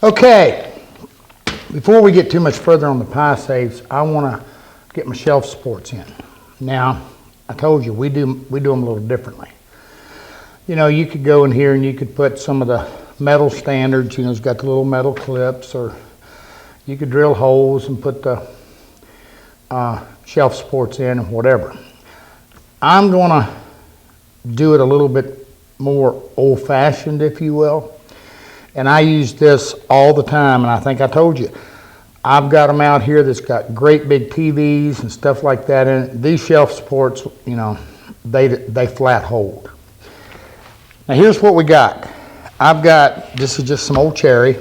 Okay, before we get too much further on the pie saves, I want to get my shelf supports in. Now, I told you, we do them a little differently. You know, you could go in here and you could put some of the metal standards, you know, it's got the little metal clips, or you could drill holes and put the shelf supports in and whatever. I'm going to do it a little bit more old-fashioned, if you will. And I use this all the time, and I think I told you, I've got them out here that's got great big TVs and stuff like that in it. These shelf supports, you know, they flat hold. Now here's what we got. This is just some old cherry,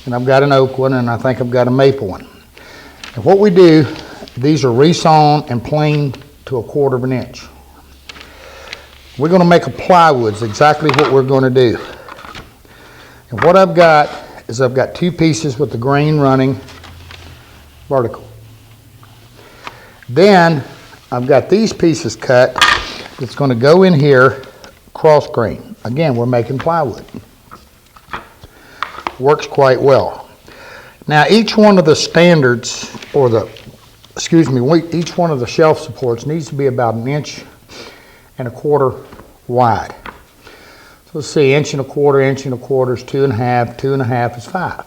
and I've got an oak one, and I think I've got a maple one. And what we do, these are resawn and planed to 1/4 of an inch. We're going to make a plywood, is exactly what we're going to do. And what I've got is I've got 2 pieces with the grain running vertical. Then I've got these pieces cut that's going to go in here cross grain. Again, we're making plywood. Works quite well. Now each one of the standards, or each one of the shelf supports needs to be about 1 1/4 inches wide. So let's see, 1 1/4 inches is 2.5, 2.5 is 5.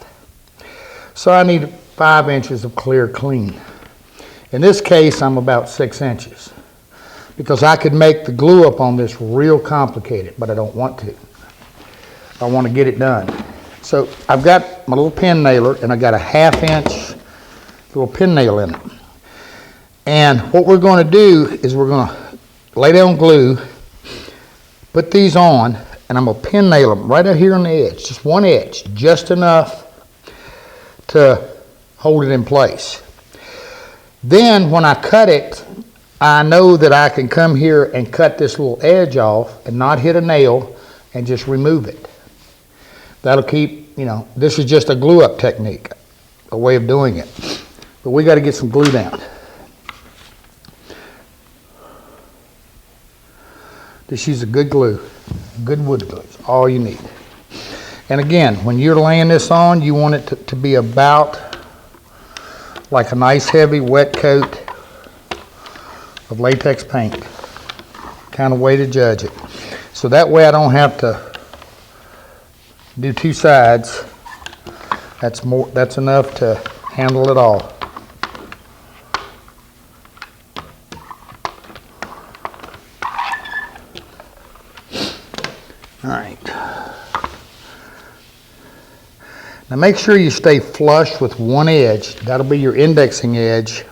So I need 5 inches of clear clean. In this case, I'm about 6 inches. Because I could make the glue up on this real complicated, but I don't want to. I want to get it done. So I've got my little pin nailer, and I got a 1/2 inch little pin nail in it. And what we're going to do is we're going to lay down glue, put these on, and I'm going to pin nail them right out here on the edge, just one edge, just enough to hold it in place. Then when I cut it, I know that I can come here and cut this little edge off and not hit a nail and just remove it. That'll keep, you know, this is just a glue up technique, a way of doing it. But we got to get some glue down. Just use a good glue, good wood glue, is all you need. And again, when you're laying this on, you want it to be about like a nice heavy wet coat of latex paint, kind of way to judge it. So that way I don't have to do 2 sides. That's enough to handle it all. All right. Now make sure you stay flush with one edge. That'll be your indexing edge.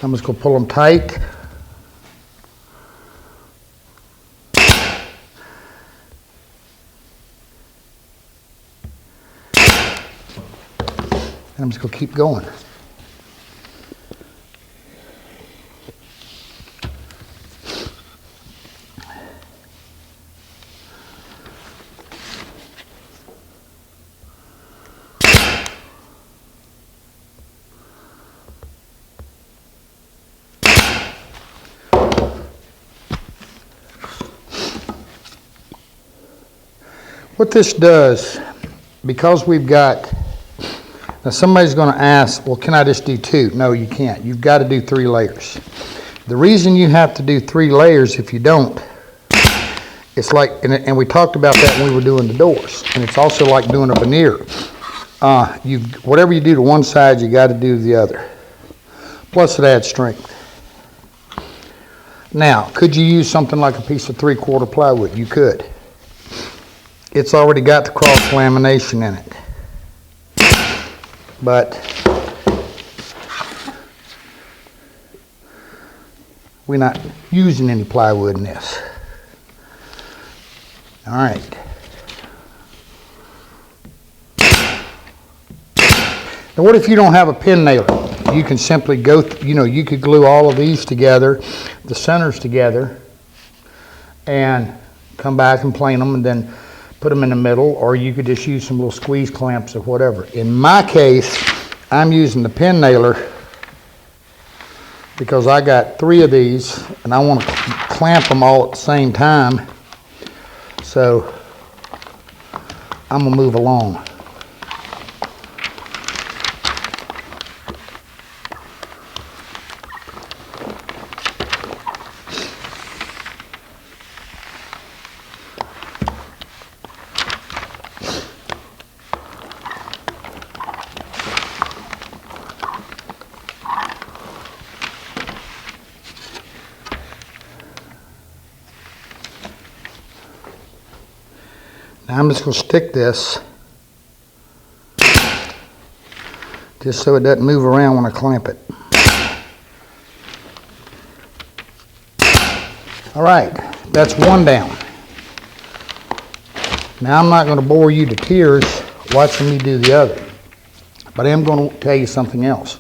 I'm just going to pull them tight. And I'm just going to keep going. What this does, because we've got, now somebody's going to ask, well, can I just do 2? No, you can't. You've got to do 3 layers. The reason you have to do 3 layers, if you don't, it's like, and we talked about that when we were doing the doors, and it's also like doing a veneer. Whatever you do to one side, you got to do to the other. Plus it adds strength. Now, could you use something like a piece of 3/4 plywood? You could. It's already got the cross lamination in it. But we're not using any plywood in this. All right. Now what if you don't have a pin nailer? You can simply go, you could glue all of these together, the centers together, and come back and plane them, and then put them in the middle, or you could just use some little squeeze clamps or whatever. In my case, I'm using the pin nailer because I got 3 of these and I want to clamp them all at the same time. So I'm gonna move along. Now I'm just going to stick this just so it doesn't move around when I clamp it. All right, that's one down. Now I'm not going to bore you to tears watching me do the other, but I am going to tell you something else.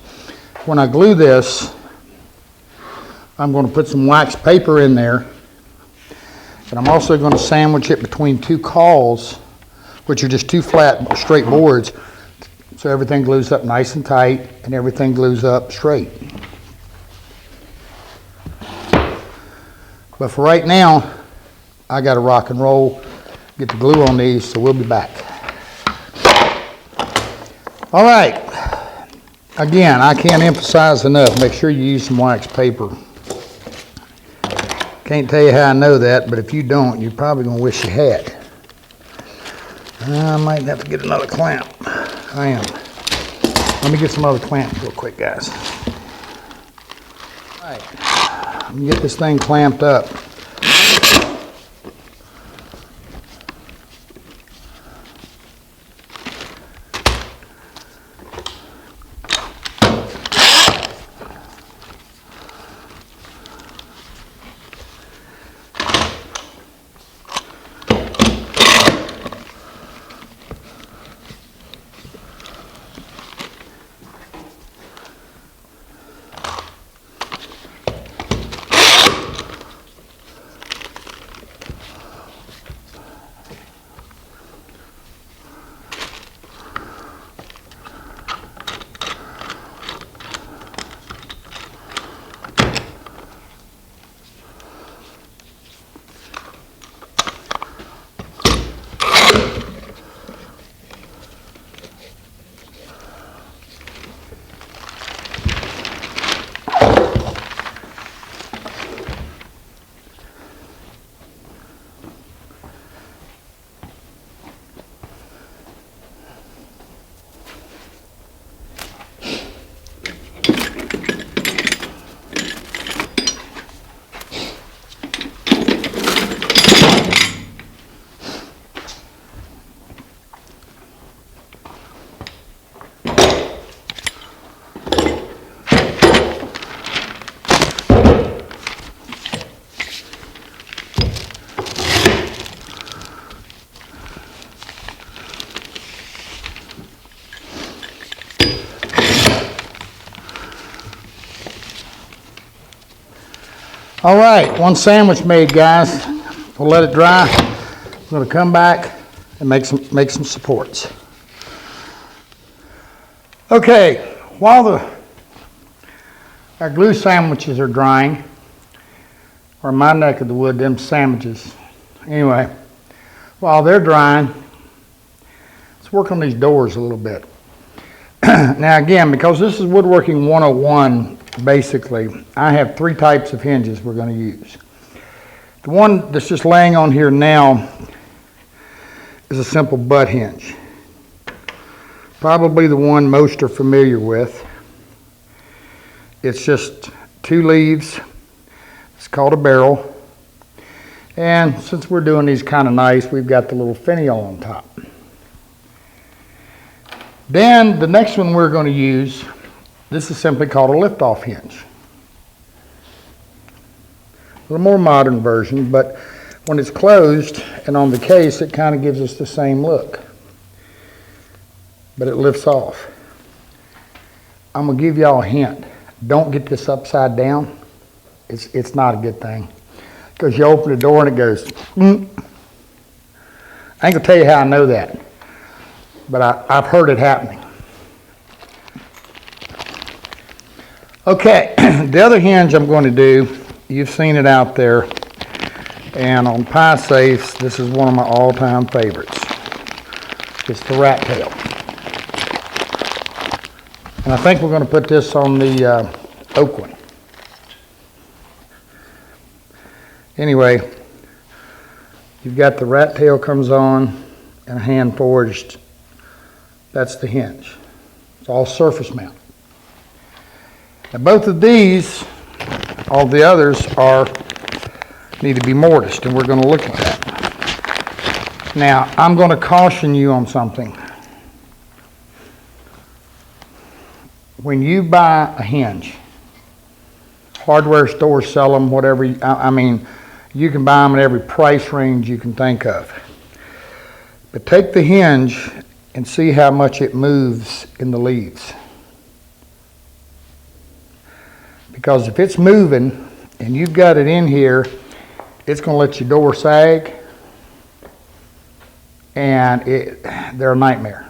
When I glue this, I'm going to put some wax paper in there. And I'm also going to sandwich it between 2 cauls, which are just 2 flat, straight boards, so everything glues up nice and tight and everything glues up straight. But for right now, I got to rock and roll, get the glue on these, so we'll be back. All right. Again, I can't emphasize enough, make sure you use some wax paper. Can't tell you how I know that, but if you don't, you're probably going to wish you had. I might have to get another clamp. I am. Let me get some other clamps real quick, guys. All right. Let me get this thing clamped up. All right, one sandwich made, guys. We'll let it dry. I'm going to come back and make some supports. Okay, while our glue sandwiches are drying, or my neck of the wood, them sandwiches. Anyway, while they're drying, let's work on these doors a little bit. Now again, because this is Woodworking 101, basically, I have 3 types of hinges we're going to use. The one that's just laying on here now is a simple butt hinge. Probably the one most are familiar with. It's just 2 leaves. It's called a barrel. And since we're doing these kind of nice, we've got the little finial on top. Then the next one we're going to use, this is simply called a lift-off hinge. A little more modern version, but when it's closed and on the case, it kind of gives us the same look. But it lifts off. I'm going to give y'all a hint. Don't get this upside down. It's not a good thing. Because you open the door and it goes, I ain't gonna tell you how I know that, but I've heard it happening. Okay, the other hinge I'm going to do, you've seen it out there, and on pie safes, this is one of my all-time favorites. It's the rat tail. And I think we're going to put this on the oak one. Anyway, you've got the rat tail comes on and a hand forged. That's the hinge. It's all surface mount. Now both of these, all the others need to be mortised, and we're going to look at that. Now, I'm going to caution you on something. When you buy a hinge, hardware stores sell them, whatever, I mean, you can buy them at every price range you can think of. But take the hinge and see how much it moves in the leaves. Because if it's moving and you've got it in here, it's going to let your door sag, and they're a nightmare.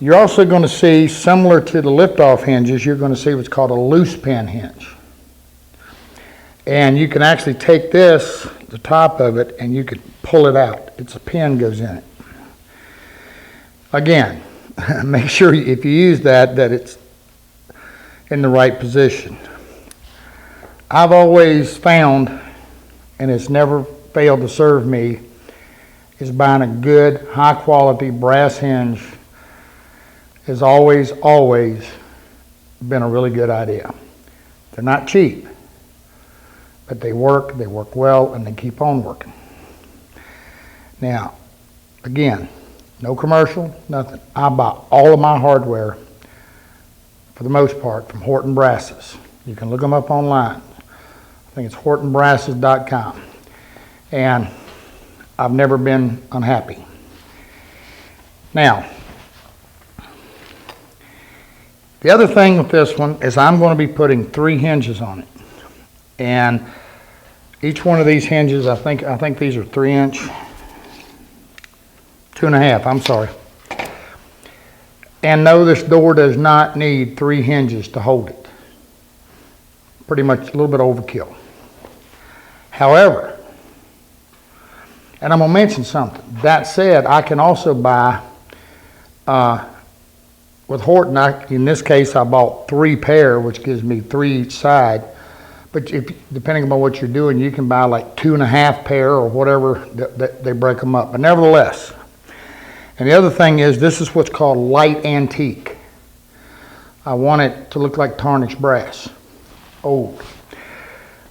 You're also going to see, similar to the lift-off hinges, you're going to see what's called a loose pin hinge. And you can actually take this, the top of it, and you can pull it out. It's a pin goes in it. Again, make sure if you use that it's in the right position. I've always found, and it's never failed to serve me, is buying a good, high quality brass hinge has always been a really good idea. They're not cheap, but they work well, and they keep on working. Now, again, no commercial, nothing. I buy all of my hardware, for the most part, from Horton Brasses. You can look them up online. I think it's hortonbrasses.com. And I've never been unhappy. Now, the other thing with this one is I'm going to be putting 3 hinges on it. And each one of these hinges, I think these are 3-inch, 2.5, I'm sorry. And no, this door does not need 3 hinges to hold it. Pretty much a little bit overkill. However, and I'm going to mention something. That said, I can also buy, with Horton, in this case, I bought 3 pair, which gives me 3 each side. But depending upon what you're doing, you can buy like 2.5 pair or whatever, they break them up. But nevertheless, and the other thing is, this is what's called light antique. I want it to look like tarnished brass, old.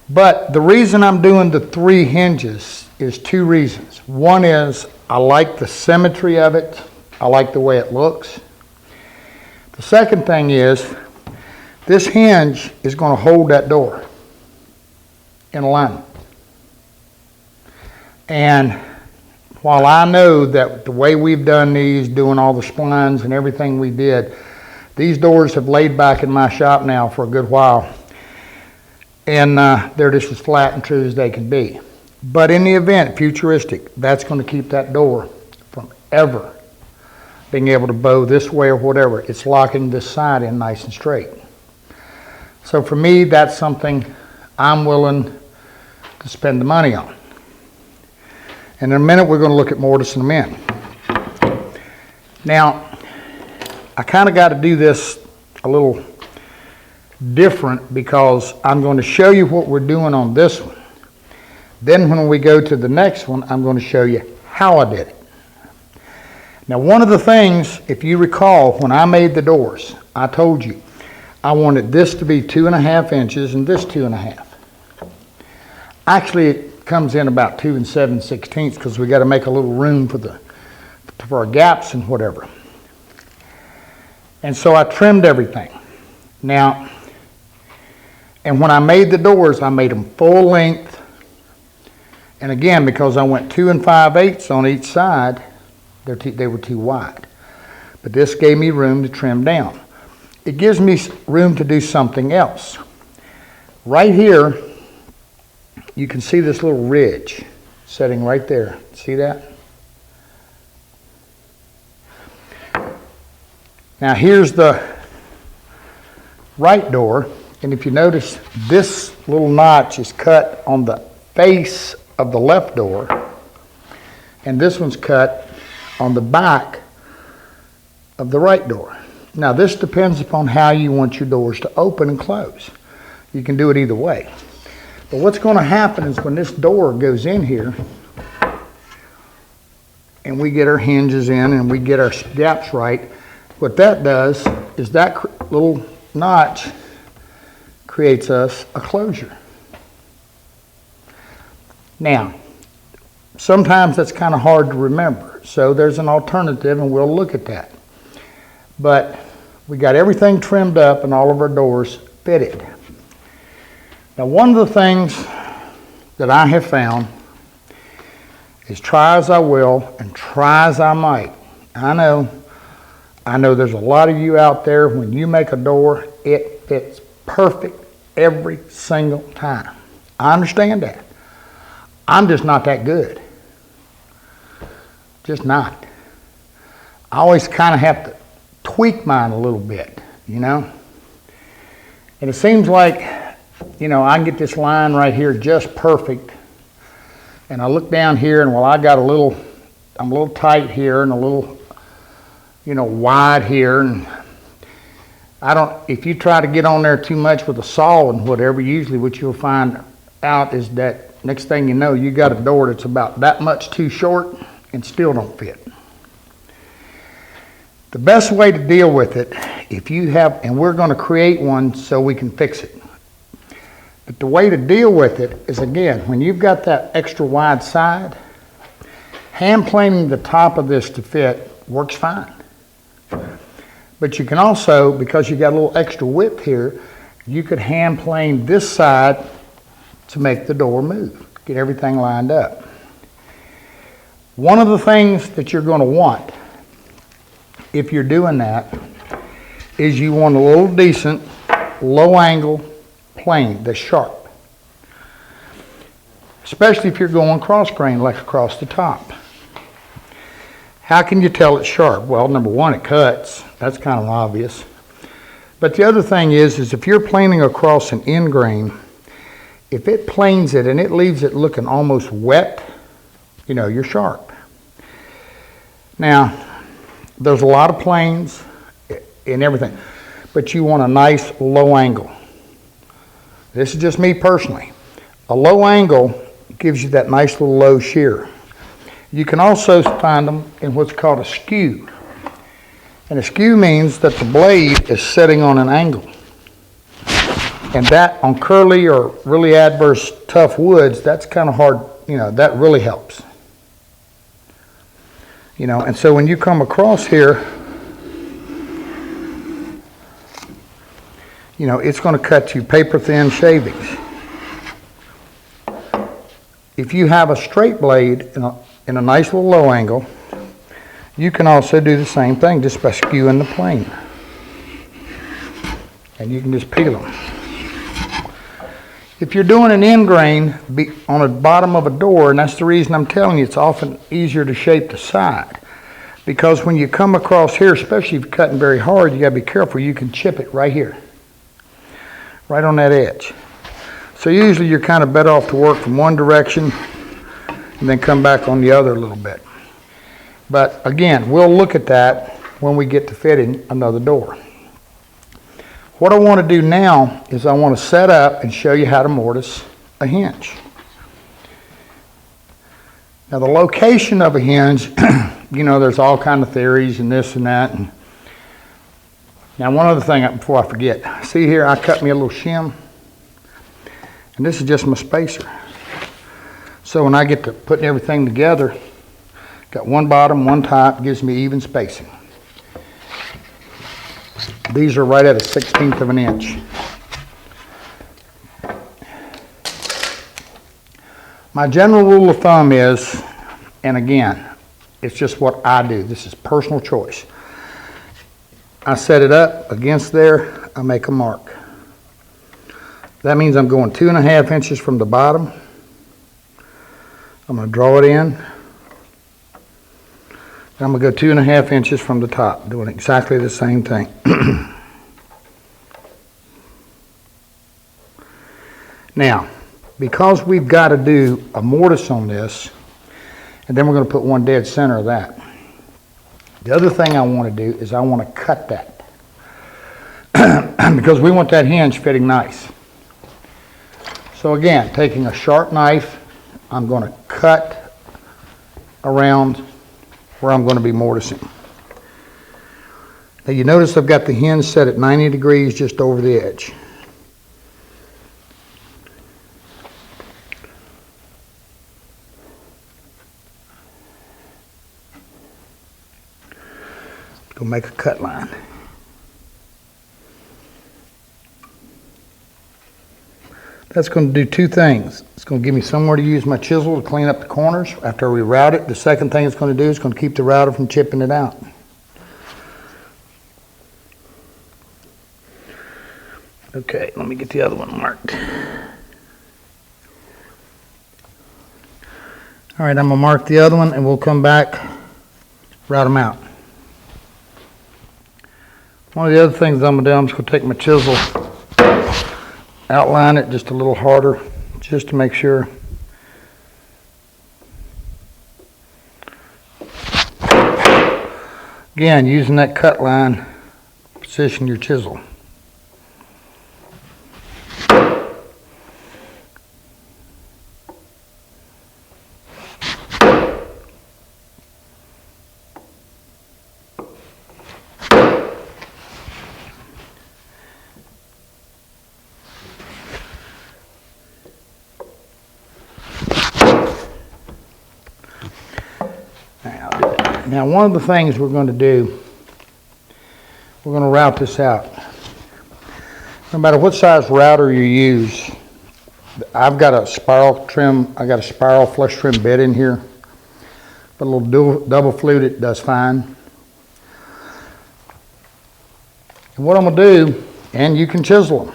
But the reason I'm doing the 3 hinges is 2 reasons. One is I like the symmetry of it. I like the way it looks. The second thing is this hinge is going to hold that door in alignment. And while I know that the way we've done these, doing all the splines and everything we did, these doors have laid back in my shop now for a good while. And they're just as flat and true as they can be. But in the event, futuristic, that's going to keep that door from ever being able to bow this way or whatever. It's locking this side in nice and straight. So for me, that's something I'm willing to spend the money on. And in a minute, we're going to look at mortise and men. Now, I kind of got to do this a little different because I'm going to show you what we're doing on this one. Then when we go to the next one, I'm going to show you how I did it. Now, one of the things, if you recall, when I made the doors, I told you I wanted this to be 2.5 inches and this 2.5. Actually, it comes in about 2 7/16 because we got to make a little room for our gaps and whatever. And so I trimmed everything. Now, and when I made the doors, I made them full length. And again, because I went 2 5/8 on each side, they were too wide. But this gave me room to trim down. It gives me room to do something else. Right here, you can see this little ridge. setting right there. See that? Now here's the right door, and if you notice, this little notch is cut on the face of the left door, and this one's cut on the back of the right door. Now this depends upon how you want your doors to open and close. You can do it either way. But what's going to happen is when this door goes in here, and we get our hinges in and we get our gaps right, what that does is that little notch creates us a closure. Now, sometimes that's kind of hard to remember, so there's an alternative and we'll look at that. But we got everything trimmed up and all of our doors fitted. Now, one of the things that I have found is try as I will and try as I might. I know there's a lot of you out there, when you make a door, it fits perfect every single time. I understand that. I'm just not that good. Just not. I always kind of have to tweak mine a little bit, you know? And it seems like, you know, I can get this line right here just perfect. And I look down here and, well, I'm a little tight here and a little, you know, wide here. And if you try to get on there too much with a saw and whatever, usually what you'll find out is that next thing you know, you got a door that's about that much too short and still don't fit. The best way to deal with it, if you have, and we're going to create one so we can fix it. But the way to deal with it is, again, when you've got that extra wide side, hand planing the top of this to fit works fine. But you can also, because you got a little extra width here, you could hand plane this side to make the door move, get everything lined up. One of the things that you're going to want, if you're doing that, is you want a little decent, low angle plane that's sharp. Especially if you're going cross grain like across the top. How can you tell it's sharp? Well, number one, it cuts. That's kind of obvious. But the other thing is if you're planing across an end grain, if it planes it and it leaves it looking almost wet, you know, you're sharp. Now, there's a lot of planes and everything, but you want a nice low angle. This is just me personally. A low angle gives you that nice little low shear. You can also find them in what's called a skew. And a skew means that the blade is setting on an angle. And that on curly or really adverse tough woods, that's kind of hard, you know, that really helps. You know, and so when you come across here, you know, it's going to cut you paper thin shavings. If you have a straight blade in a nice little low angle, you can also do the same thing just by skewing the plane. And you can just peel them. If you're doing an end grain on the bottom of a door, and that's the reason I'm telling you it's often easier to shape the side. Because when you come across here, especially if you're cutting very hard, you got to be careful. You can chip it right here. Right on that edge. So usually you're kind of better off to work from one direction and then come back on the other a little bit. But again, we'll look at that when we get to fitting another door. What I want to do now is I want to set up and show you how to mortise a hinge. Now the location of a hinge, you know, there's all kind of theories and this and that. And now one other thing before I forget. See here, I cut me a little shim. And this is just my spacer. So when I get to putting everything together, got one bottom, one top, gives me even spacing. These are right at a 1/16 of an inch. My general rule of thumb is, and again, it's just what I do. This is personal choice. I set it up against there, I make a mark. That means I'm going 2.5 inches from the bottom. I'm going to draw it in. I'm going to go 2.5 inches from the top, doing exactly the same thing. Now, because we've got to do a mortise on this, and then we're going to put one dead center of that. The other thing I want to do is I want to cut that. Because we want that hinge fitting nice. So again, taking a sharp knife, I'm going to cut around where I'm going to be mortising. Now you notice I've got the hinge set at 90 degrees just over the edge. Go make a cut line. That's going to do two things. It's going to give me somewhere to use my chisel to clean up the corners after we route it. The second thing it's going to do is going to keep the router from chipping it out. Okay, let me get the other one marked. All right, I'm going to mark the other one and we'll come back, route them out. One of the other things I'm going to do, I'm just going to take my chisel, outline it just a little harder, just to make sure. Again, using that cut line, position your chisel. Now, one of the things we're going to do, we're going to route this out. No matter what size router you use, I've got a spiral trim, I got a spiral flush trim bit in here. But a little double fluted does fine. And what I'm going to do, and you can chisel them.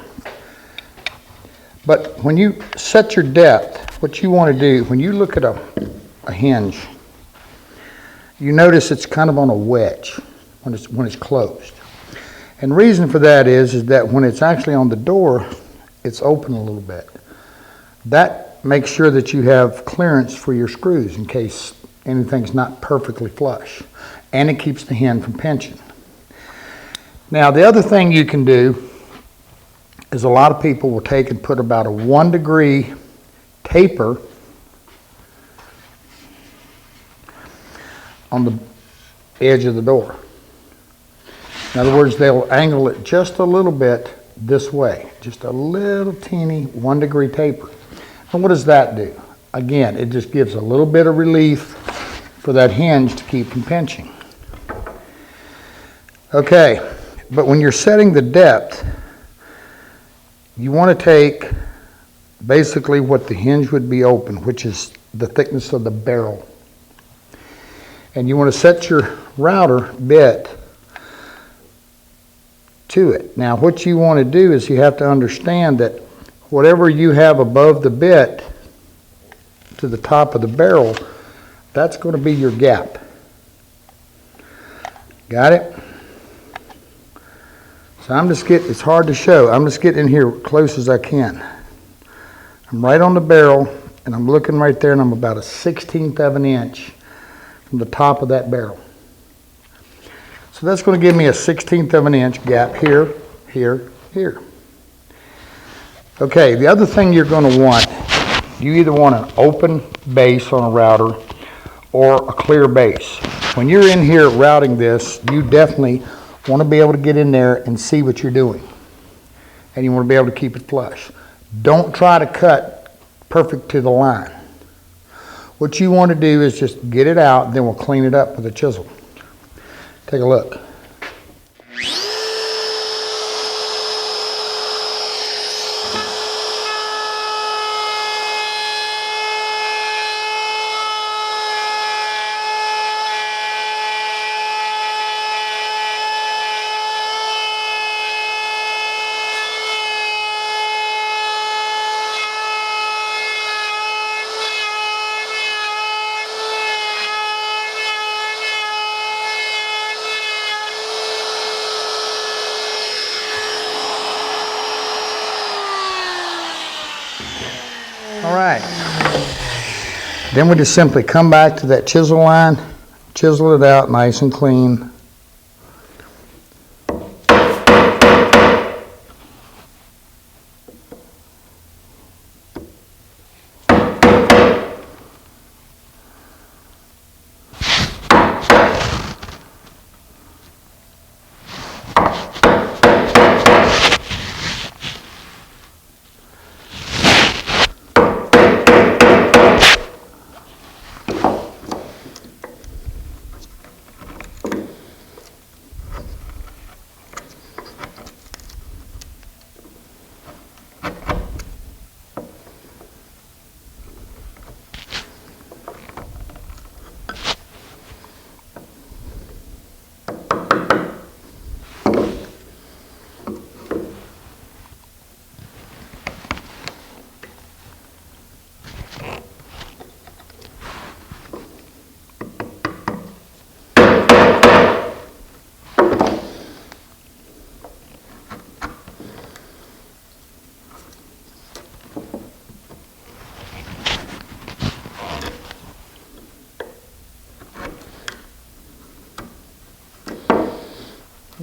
But when you set your depth, what you want to do, when you look at a hinge, you notice it's kind of on a wedge when it's closed. And the reason for that is that when it's actually on the door, it's open a little bit. That makes sure that you have clearance for your screws in case anything's not perfectly flush. And it keeps the hinge from pinching. Now, the other thing you can do is a lot of people will take and put about a 1 degree taper on the edge of the door. In other words, they'll angle it just a little bit this way, just a little teeny 1 degree taper. And what does that do? Again, it just gives a little bit of relief for that hinge to keep from pinching. Okay, but when you're setting the depth, you want to take basically what the hinge would be open, which is the thickness of the barrel. And you want to set your router bit to it. Now, what you want to do is you have to understand that whatever you have above the bit to the top of the barrel, that's going to be your gap. Got it? So it's hard to show. I'm just getting in here close as I can. I'm right on the barrel, and I'm looking right there, and I'm about 1/16 of an inch from the top of that barrel. So that's going to give me 1/16 of an inch gap here, here, here. Okay, the other thing you're going to want, you either want an open base on a router or a clear base. When you're in here routing this, you definitely want to be able to get in there and see what you're doing. And you want to be able to keep it flush. Don't try to cut perfect to the line. What you want to do is just get it out, then we'll clean it up with a chisel. Take a look. All right. Then we just simply come back to that chisel line, chisel it out nice and clean.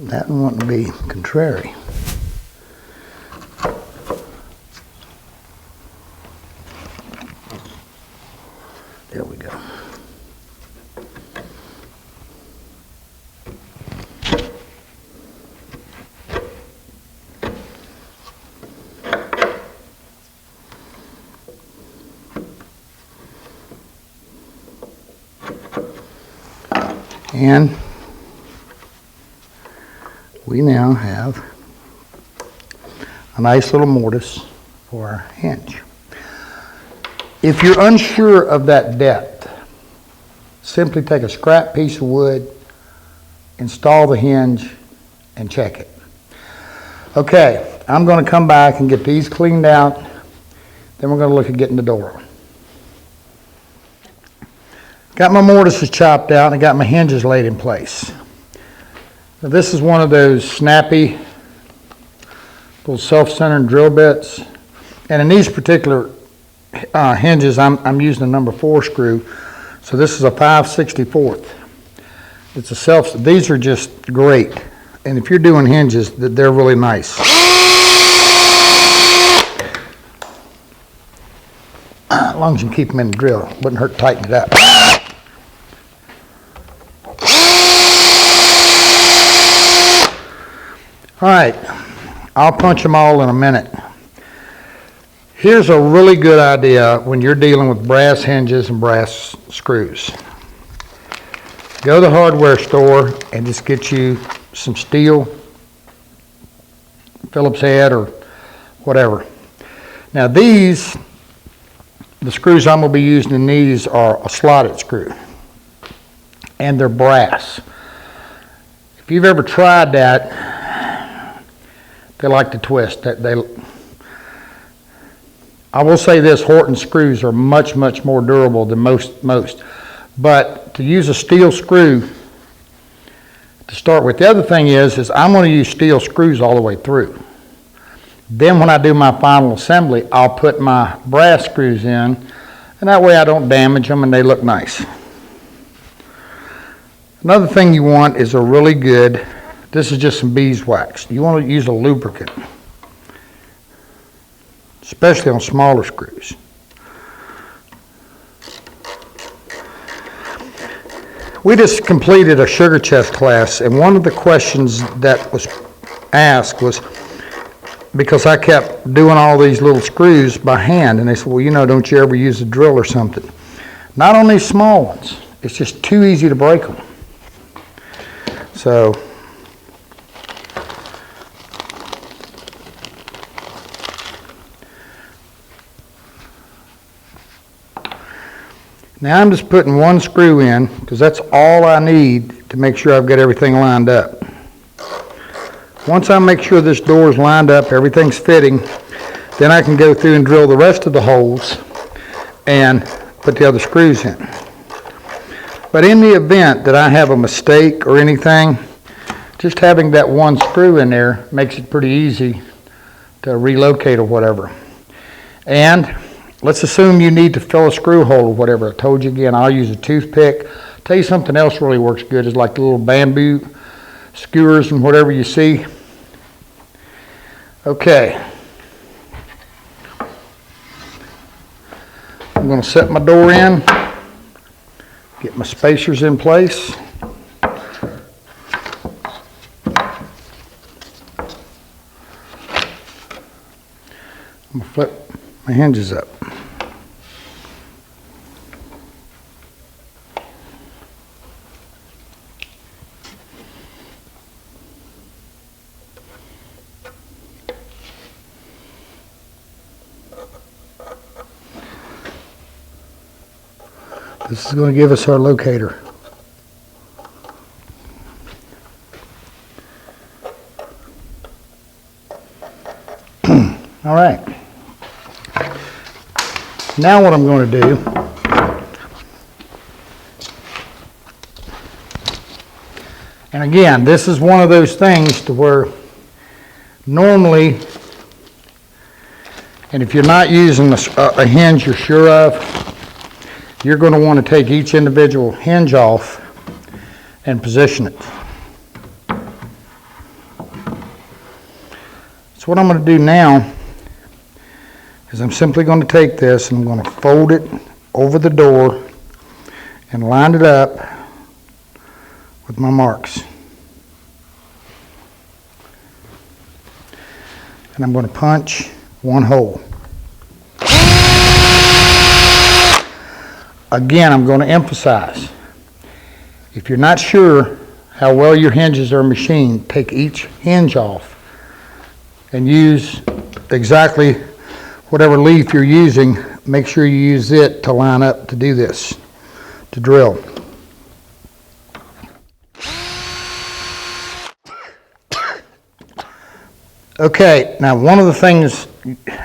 That one wouldn't be contrary. There we go. And we now have a nice little mortise for our hinge. If you're unsure of that depth, simply take a scrap piece of wood, install the hinge, and check it. Okay, I'm going to come back and get these cleaned out, then we're going to look at getting the door. Got my mortises chopped out and I got my hinges laid in place. Now this is one of those snappy little self-centered drill bits, and in these particular hinges I'm using a number 4 screw, so this is a 5/64. It's a these are just great, and if you're doing hinges, they're really nice. As long as you keep them in the drill, wouldn't hurt to tighten it up. All right, I'll punch them all in a minute. Here's a really good idea when you're dealing with brass hinges and brass screws. Go to the hardware store and just get you some steel, Phillips head or whatever. Now the screws I'm going to be using in these are a slotted screw, and they're brass. If you've ever tried that, they like to twist. I will say this, Horton screws are much, much more durable than most. But to use a steel screw to start with, the other thing is I'm going to use steel screws all the way through. Then when I do my final assembly, I'll put my brass screws in, and that way I don't damage them and they look nice. Another thing you want is a really good, this is just some beeswax. You want to use a lubricant, especially on smaller screws. We just completed a sugar chest class, and one of the questions that was asked was, because I kept doing all these little screws by hand, and they said, well, don't you ever use a drill or something? Not on these small ones. It's just too easy to break them. So now I'm just putting one screw in, because that's all I need to make sure I've got everything lined up. Once I make sure this door is lined up, everything's fitting, then I can go through and drill the rest of the holes and put the other screws in. But in the event that I have a mistake or anything, just having that one screw in there makes it pretty easy to relocate or whatever. And let's assume you need to fill a screw hole or whatever. I told you again, I'll use a toothpick. I'll tell you something else really works good is like the little bamboo skewers and whatever you see. Okay. I'm going to set my door in, get my spacers in place. I'm going to flip my hinges up. This is going to give us our locator. All right. Now what I'm going to do, and again, this is one of those things to where normally, and if you're not using a hinge you're sure of, you're going to want to take each individual hinge off and position it. So what I'm going to do now is I'm simply going to take this and I'm going to fold it over the door and line it up with my marks. And I'm going to punch one hole. Again, I'm going to emphasize, if you're not sure how well your hinges are machined, take each hinge off and use exactly whatever leaf you're using. Make sure you use it to line up to do this, to drill. Okay, now one of the things,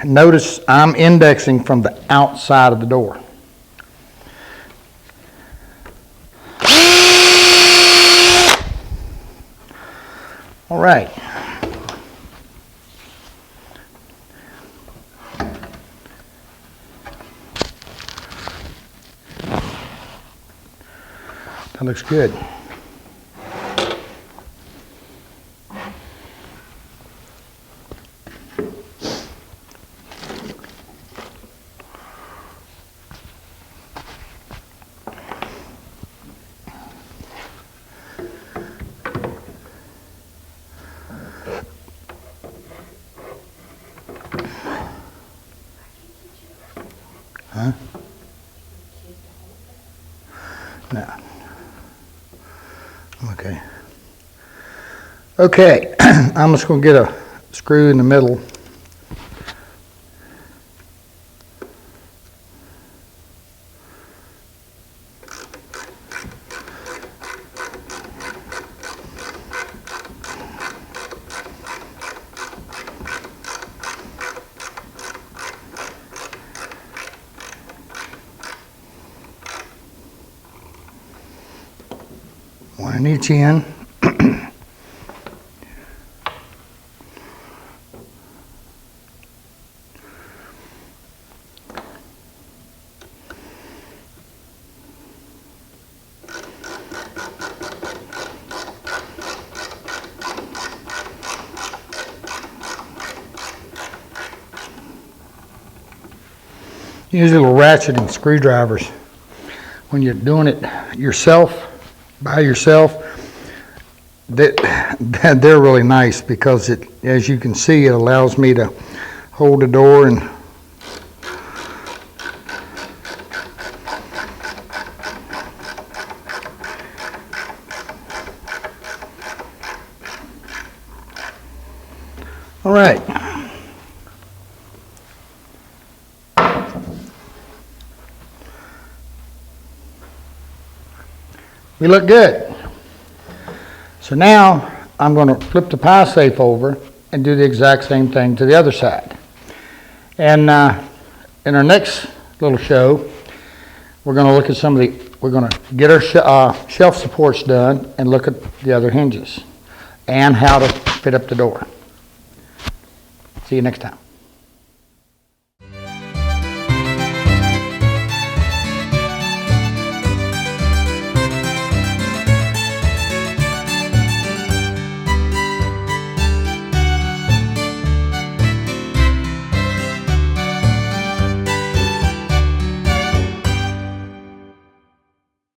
notice I'm indexing from the outside of the door. All right. That looks good. Huh? No. Okay. Okay, I'm just going to get a screw in the middle. One in each end. Use little ratcheting screwdrivers when you're doing it yourself, by yourself. They're really nice because it, as you can see, it allows me to hold the door and all right. We look good. So now I'm going to flip the pie safe over and do the exact same thing to the other side. And in our next little show, we're going to look at we're going to get our shelf supports done and look at the other hinges and how to fit up the door. See you next time.